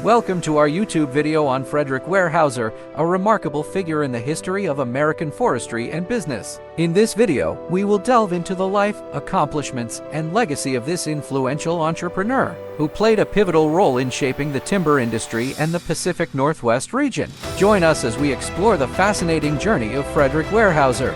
Welcome to our YouTube video on Frederick Weyerhaeuser, a remarkable figure in the history of American forestry and business. In this video, we will delve into the life, accomplishments, and legacy of this influential entrepreneur, who played a pivotal role in shaping the timber industry and the Pacific Northwest region. Join us as we explore the fascinating journey of Frederick Weyerhaeuser.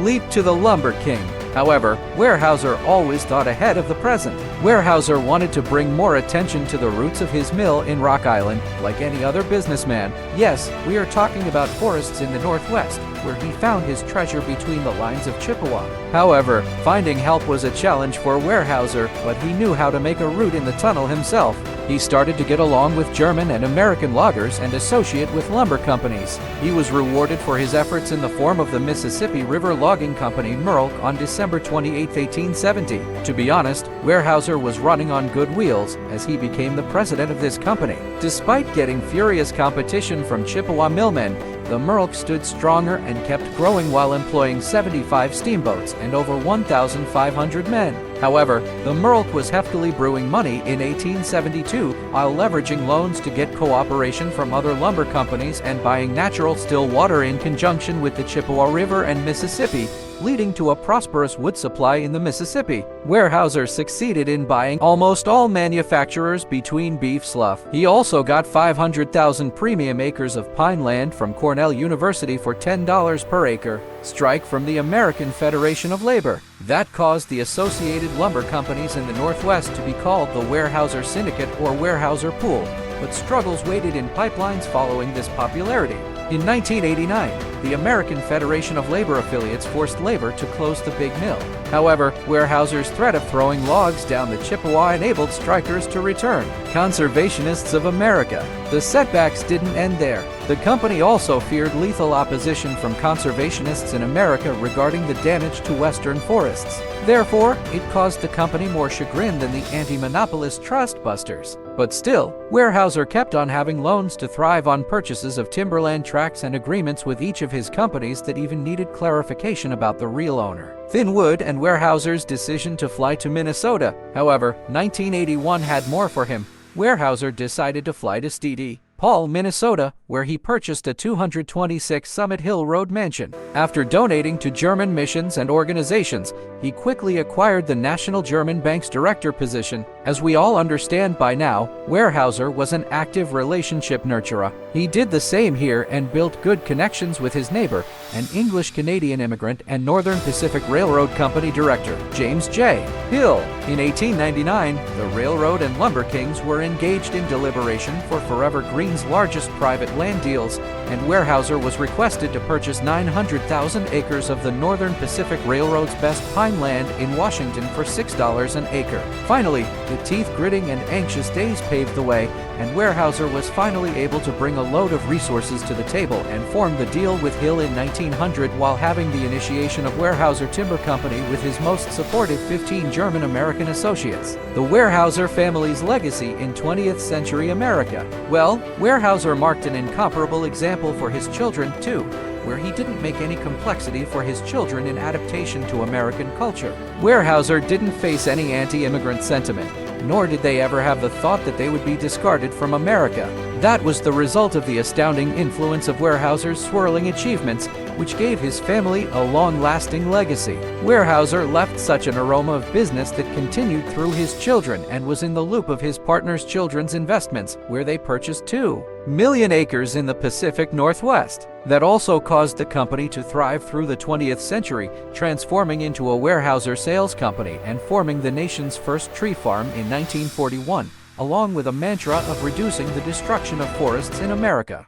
Leap to the Lumber King. However, Weyerhaeuser always thought ahead of the present. Weyerhaeuser wanted to bring more attention to the roots of his mill in Rock Island, like any other businessman. Yes, we are talking about forests in the Northwest, where he found his treasure between the lines of Chippewa. However, finding help was a challenge for Weyerhaeuser, but he knew how to make a route in the tunnel himself. He started to get along with German and American loggers and associate with lumber companies. He was rewarded for his efforts in the form of the Mississippi River Logging Company (MRLC) on December 28, 1870. To be honest, Weyerhaeuser was running on good wheels as he became the president of this company. Despite getting furious competition from Chippewa millmen, the MRLC stood stronger and kept growing while employing 75 steamboats and over 1,500 men. However, the MRLC was heftily brewing money in 1872 while leveraging loans to get cooperation from other lumber companies and buying natural still water in conjunction with the Chippewa River and Mississippi, leading to a prosperous wood supply in the Mississippi. Weyerhaeuser succeeded in buying almost all manufacturers between beef slough. He also got 500,000 premium acres of pine land from Cornell University for $10 per acre. Strike from the American Federation of Labor. That caused the associated lumber companies in the Northwest to be called the Weyerhaeuser Syndicate or Weyerhaeuser Pool, but struggles waited in pipelines following this popularity. In 1989, the American Federation of Labor affiliates forced labor to close the big mill. However, Weyerhaeuser's threat of throwing logs down the Chippewa enabled strikers to return. Conservationists of America. The setbacks didn't end there. The company also feared lethal opposition from conservationists in America regarding the damage to western forests. Therefore, it caused the company more chagrin than the anti-monopolist trust busters. But still, Weyerhaeuser kept on having loans to thrive on purchases of timberland tracts and agreements with each of his companies that even needed clarification about the real owner. Thinwood and Weyerhaeuser's decision to fly to Minnesota. However, 1981 had more for him. Weyerhaeuser decided to fly to St. Paul, Minnesota, where he purchased a 226 Summit Hill Road mansion. After donating to German missions and organizations, he quickly acquired the National German Bank's director position. As we all understand by now, Weyerhaeuser was an active relationship nurturer. He did the same here and built good connections with his neighbor, an English-Canadian immigrant and Northern Pacific Railroad Company director, James J. Hill. In 1899, the railroad and lumber kings were engaged in deliberation for Forever Green's largest private land deals, and Weyerhaeuser was requested to purchase 900,000 acres of the Northern Pacific Railroad's best pine land in Washington for $6 an acre. Finally, the teeth-gritting and anxious days paved the way, and Weyerhaeuser was finally able to bring a load of resources to the table and form the deal with Hill in 1900 while having the initiation of Weyerhaeuser Timber Company with his most supportive 15 German-American associates. The Weyerhaeuser family's legacy in 20th century America. Well, Weyerhaeuser marked an incomparable example for his children, too, where he didn't make any complexity for his children in adaptation to American culture. Weyerhaeuser didn't face any anti-immigrant sentiment, nor did they ever have the thought that they would be discarded from America. That was the result of the astounding influence of Weyerhaeuser's swirling achievements, which gave his family a long-lasting legacy. Weyerhaeuser left such an aroma of business that continued through his children and was in the loop of his partner's children's investments, where they purchased 2 million acres in the Pacific Northwest. That also caused the company to thrive through the 20th century, transforming into a Weyerhaeuser sales company and forming the nation's first tree farm in 1941, along with a mantra of reducing the destruction of forests in America.